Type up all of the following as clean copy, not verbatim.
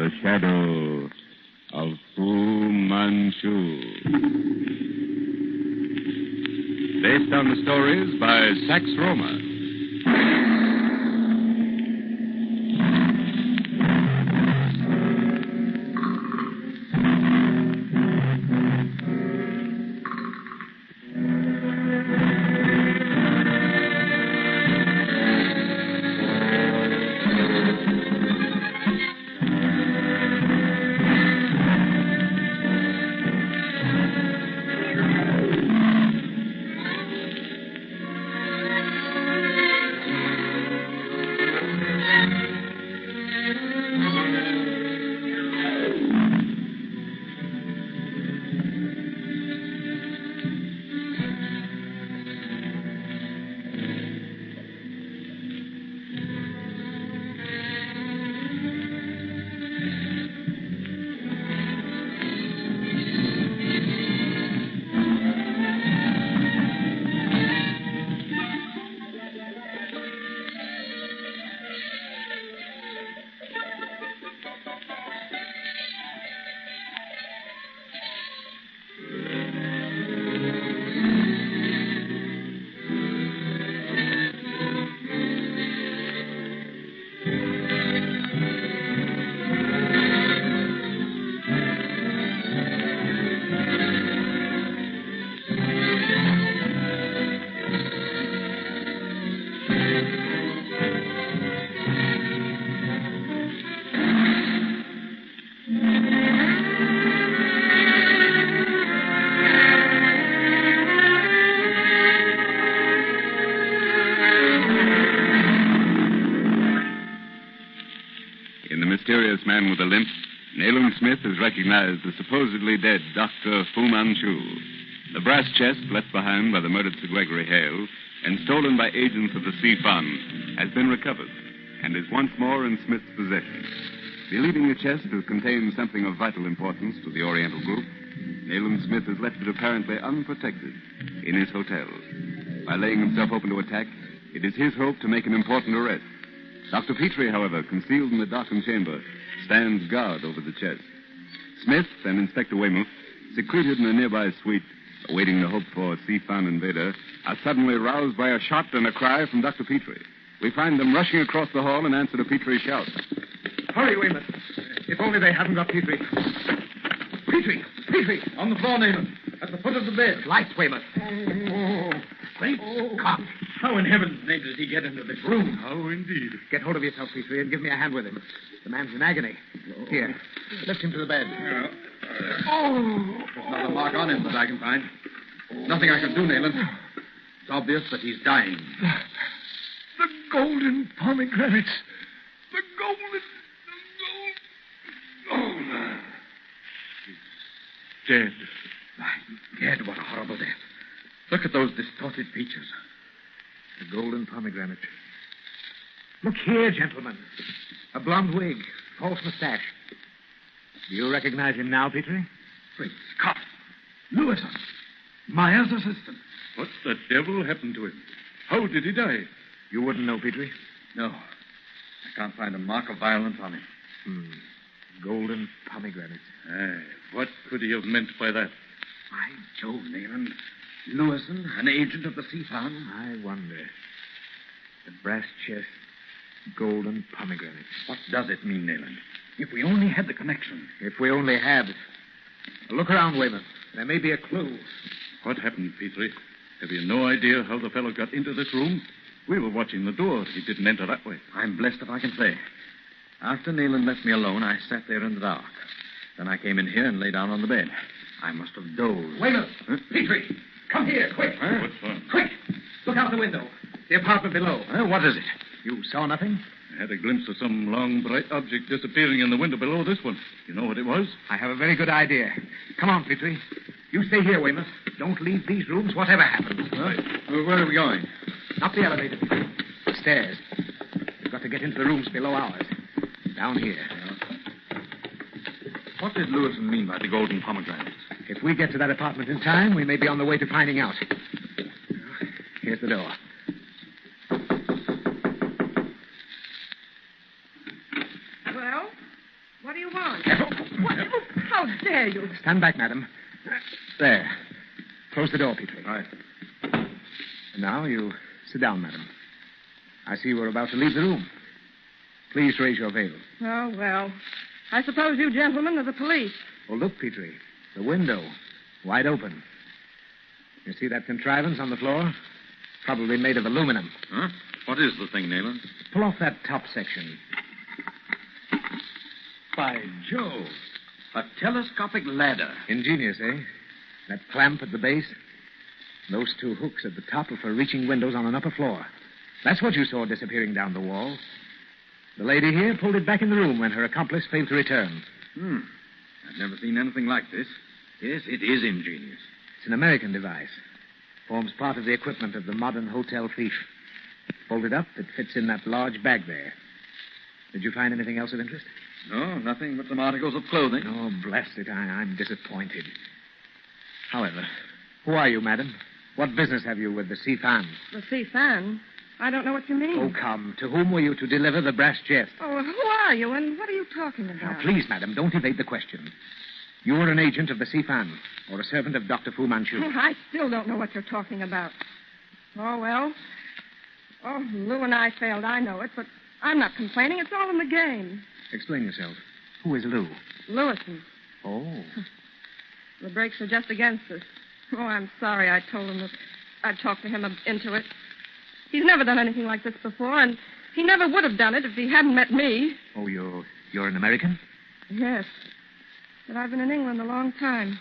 The Shadow of Fu Manchu. Based on the stories by Sax Roma. Mysterious man with a limp, Nayland Smith has recognized the supposedly dead Dr. Fu Manchu. The brass chest left behind by the murdered Sir Gregory Hale and stolen by agents of the Sea-Fun has been recovered and is once more in Smith's possession. Believing the chest to contain something of vital importance to the Oriental group, Nayland Smith has left it apparently unprotected in his hotel. By laying himself open to attack, it is his hope to make an important arrest. Dr. Petrie, however, concealed in the darkened chamber, stands guard over the chest. Smith and Inspector Weymouth, secreted in a nearby suite, awaiting the hoped-for Sea-Fun invader, are suddenly roused by a shot and a cry from Dr. Petrie. We find them rushing across the hall in answer to Petrie's shout. Hurry, Weymouth. If only they haven't got Petrie. Petrie! On the floor, Nayland. At the foot of the bed. Lights, Weymouth. Great Scott. How in heaven's name did he get into this room? How indeed. Get hold of yourself, Petrie, and give me a hand with him. The man's in agony. Here, lift him to the bed. Yeah. There's not a mark on him that I can find. Nothing I can do, Nayland. It's obvious that he's dying. The golden pomegranates. The gold. He's dead. Dead? What a horrible death. Look at those distorted features. The golden pomegranate. Look here, gentlemen. A blonde wig, false mustache. Do you recognize him now, Petrie? Great Scott. Lewison. Myers' assistant. What the devil happened to him? How did he die? You wouldn't know, Petrie? No. I can't find a mark of violence on him. Golden pomegranate. Aye, what could he have meant by that? By Jove, Nayland. Lewison, an agent of the Sea-Fun. I wonder. The brass chest, golden pomegranate. What does it mean, Nayland? If we only had the connection. If we only had. Look around, Weymouth. There may be a clue. What happened, Petrie? Have you no idea how the fellow got into this room? We were watching the door. He didn't enter that way. I'm blessed if I can say. After Nayland left me alone, I sat there in the dark. Then I came in here and lay down on the bed. I must have dozed. Weymouth! Huh? Petrie! Come here, quick. Huh? What's wrong? Quick! Look out the window. The apartment below. What is it? You saw nothing? I had a glimpse of some long, bright object disappearing in the window below this one. You know what it was? I have a very good idea. Come on, Petrie. You stay here, Weymouth. Don't leave these rooms, whatever happens. Right. Where are we going? Not the elevator, Petrie. The stairs. We've got to get into the rooms below ours. Down here. What did Lewison mean by the golden pomegranates? If we get to that apartment in time, we may be on the way to finding out. Here's the door. Well, what do you want? dare you? Stand back, madam. There. Close the door, Petrie. Right. And now you sit down, madam. I see you were about to leave the room. Please raise your veil. Oh, well. I suppose you gentlemen are the police. Oh, look, Petrie. The window. Wide open. You see that contrivance on the floor? Probably made of aluminum. Huh? What is the thing, Nayland? Pull off that top section. By Jove. A telescopic ladder. Ingenious, eh? That clamp at the base. Those two hooks at the top are for reaching windows on an upper floor. That's what you saw disappearing down the wall. The lady here pulled it back in the room when her accomplice failed to return. I've never seen anything like this. Yes, it is ingenious. It's an American device. Forms part of the equipment of the modern hotel thief. Folded up, it fits in that large bag there. Did you find anything else of interest? No, nothing but some articles of clothing. Oh, bless it. I'm disappointed. However, who are you, madam? What business have you with the Sifan? The Sifan? I don't know what you mean. Oh, come. To whom were you to deliver the brass chest? Oh, who are you and what are you talking about? Now, please, madam, don't evade the question. You were an agent of the Sifan or a servant of Dr. Fu Manchu. Oh, I still don't know what you're talking about. Oh, well. Oh, Lou and I failed. I know it, but I'm not complaining. It's all in the game. Explain yourself. Who is Lou? Lewison. Oh. The brakes are just against us. Oh, I'm sorry I told him that I'd talk to him into it. He's never done anything like this before, and he never would have done it if he hadn't met me. Oh, you're an American? Yes. But I've been in England a long time.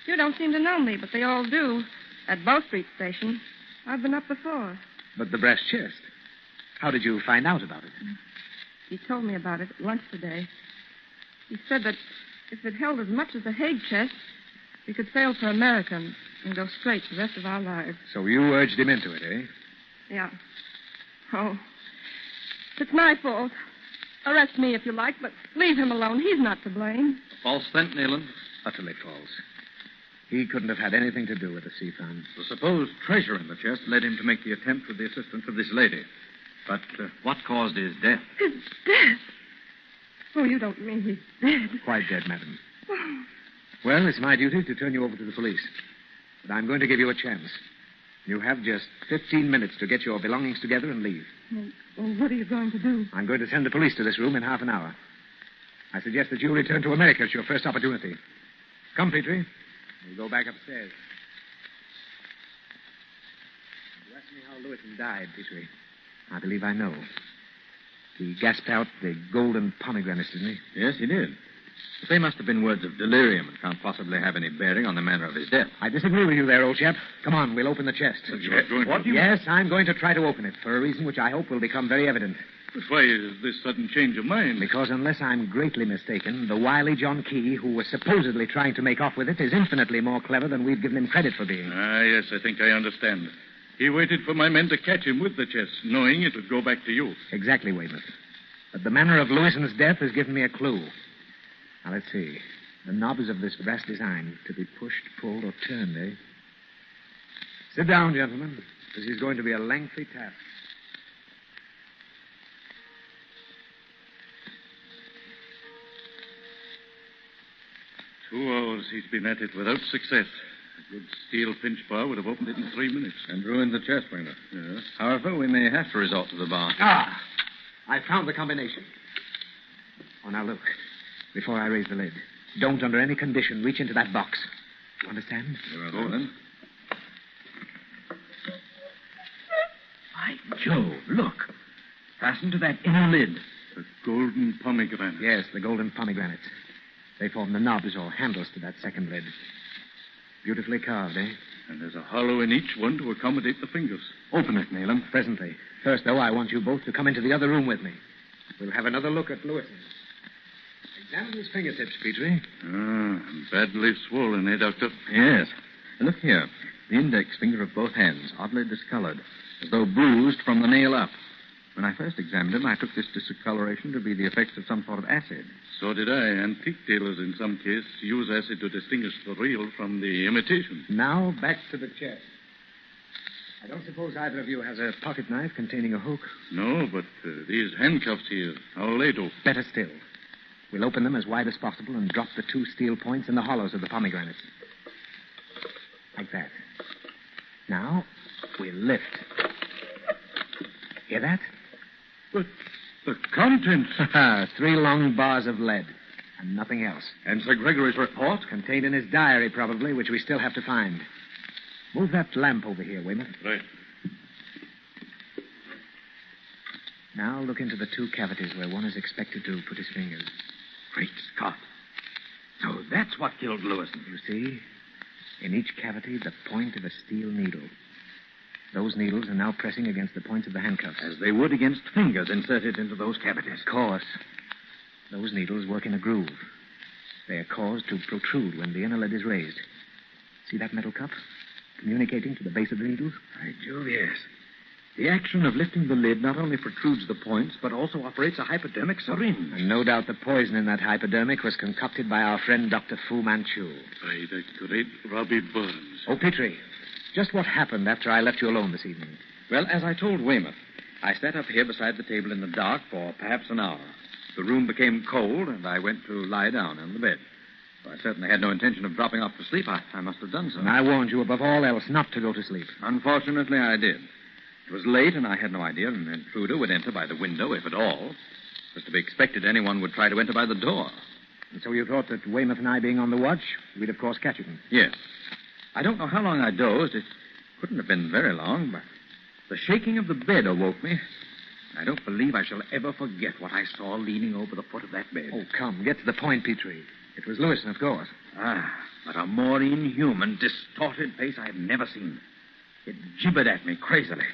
You don't seem to know me, but they all do. At Bow Street Station. I've been up before. But the brass chest. How did you find out about it? He told me about it at lunch today. He said that if it held as much as the Hague chest, we could sail for America and go straight the rest of our lives. So you urged him into it, eh? Yeah. Oh. It's my fault. Arrest me if you like, but leave him alone. He's not to blame. False scent, Nayland. Utterly false. He couldn't have had anything to do with the Sifan. The supposed treasure in the chest led him to make the attempt with the assistance of this lady. But what caused his death? His death? Oh, you don't mean he's dead. Quite dead, madam. Well, it's my duty to turn you over to the police. But I'm going to give you a chance. You have just 15 minutes to get your belongings together and leave. Well, what are you going to do? I'm going to send the police to this room in half an hour. I suggest that you return to America at your first opportunity. Come, Petrie. We'll go back upstairs. You asked me how Lewison died, Petrie. I believe I know. He gasped out the golden pomegranates, didn't he? Yes, he did. But they must have been words of delirium and can't possibly have any bearing on the manner of his death. I disagree with you there, old chap. Come on, we'll open the chest. Yes, I'm going to try to open it for a reason which I hope will become very evident. But why is this sudden change of mind? Because unless I'm greatly mistaken, the wily John Key, who was supposedly trying to make off with it, is infinitely more clever than we've given him credit for being. Ah, yes, I think I understand. He waited for my men to catch him with the chest, knowing it would go back to you. Exactly, Weymouth. But the manner of Lewison's death has given me a clue. Now, let's see. The knobs of this brass design to be pushed, pulled, or turned, eh? Sit down, gentlemen. This is going to be a lengthy task. Two hours he's been at it without success. A good steel pinch bar would have opened it in 3 minutes. And ruined the chest, Weymouth. Yes. However, we may have to resort to the bar. Ah! I found the combination. Oh, now look. Before I raise the lid, don't under any condition reach into that box. You understand? Go then. By Jove, look. Fastened to that inner lid. The golden pomegranate. Yes, the golden pomegranates. They form the knobs or handles to that second lid. Beautifully carved, eh? And there's a hollow in each one to accommodate the fingers. Open it, Neelam. Presently. First, though, I want you both to come into the other room with me. We'll have another look at Lewison. Examine his fingertips, Petrie. Ah, badly swollen, eh, Doctor? Yes. Look here. The index finger of both hands, oddly discolored, as though bruised from the nail up. When I first examined him, I took this discoloration to be the effects of some sort of acid. So did I. Antique dealers, in some cases, use acid to distinguish the real from the imitation. Now, back to the chest. I don't suppose either of you has a pocket knife containing a hook. No, but these handcuffs here, how they do? Better still. We'll open them as wide as possible and drop the 2 steel points in the hollows of the pomegranates. Like that. Now, we'll lift. Hear that? But the contents. 3 long bars of lead. And nothing else. And Sir Gregory's report? Contained in his diary, probably, which we still have to find. Move that lamp over here, Weymouth. Right. Now look into the 2 cavities where one is expected to put his fingers. Great Scott. So that's what killed Lewison. You see? In each cavity, the point of a steel needle. Those needles are now pressing against the points of the handcuffs. As they would against fingers inserted into those cavities. Of course. Those needles work in a groove. They are caused to protrude when the inner lid is raised. See that metal cup? Communicating to the base of the needles? By Jove, yes. The action of lifting the lid not only protrudes the points, but also operates a hypodermic syringe. And no doubt the poison in that hypodermic was concocted by our friend Dr. Fu Manchu. By the great Robbie Burns. Oh, Petrie, just what happened after I left you alone this evening? Well, as I told Weymouth, I sat up here beside the table in the dark for perhaps an hour. The room became cold, and I went to lie down on the bed. I certainly had no intention of dropping off to sleep. I must have done so. And I warned you above all else not to go to sleep. Unfortunately, I did. It was late, and I had no idea an intruder would enter by the window, if at all. It was to be expected anyone would try to enter by the door. And so you thought that Weymouth and I being on the watch, we'd of course catch him. Yes. I don't know how long I dozed. It couldn't have been very long, but the shaking of the bed awoke me. I don't believe I shall ever forget what I saw leaning over the foot of that bed. Oh, come, get to the point, Petrie. It was Lewison, of course. But a more inhuman, distorted face I have never seen. It gibbered at me crazily.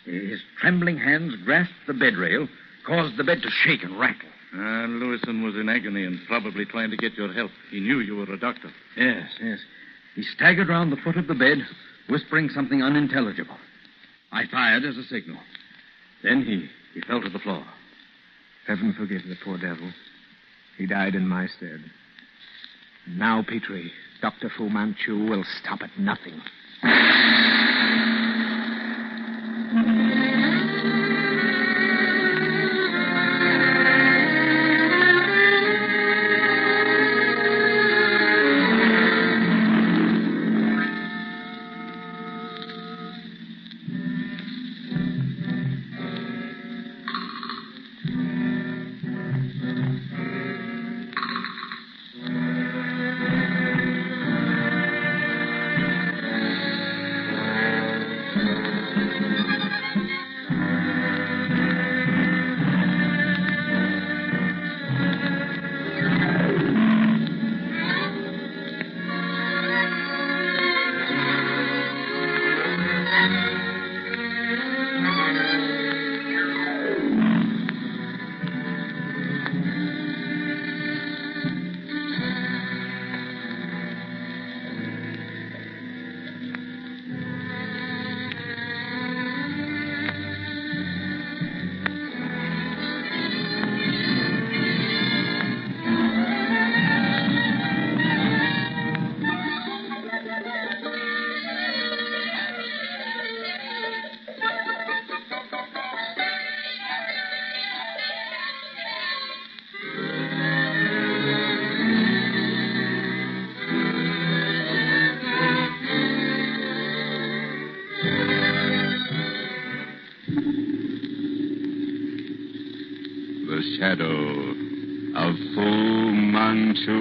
His trembling hands grasped the bed rail, caused the bed to shake and rattle. Lewison was in agony and probably trying to get your help. He knew you were a doctor. Yes. He staggered round the foot of the bed, whispering something unintelligible. I fired as a signal. Then he fell to the floor. Heaven forgive the poor devil. He died in my stead. And now, Petrie, Dr. Fu Manchu will stop at nothing. The shadow of Fu Manchu.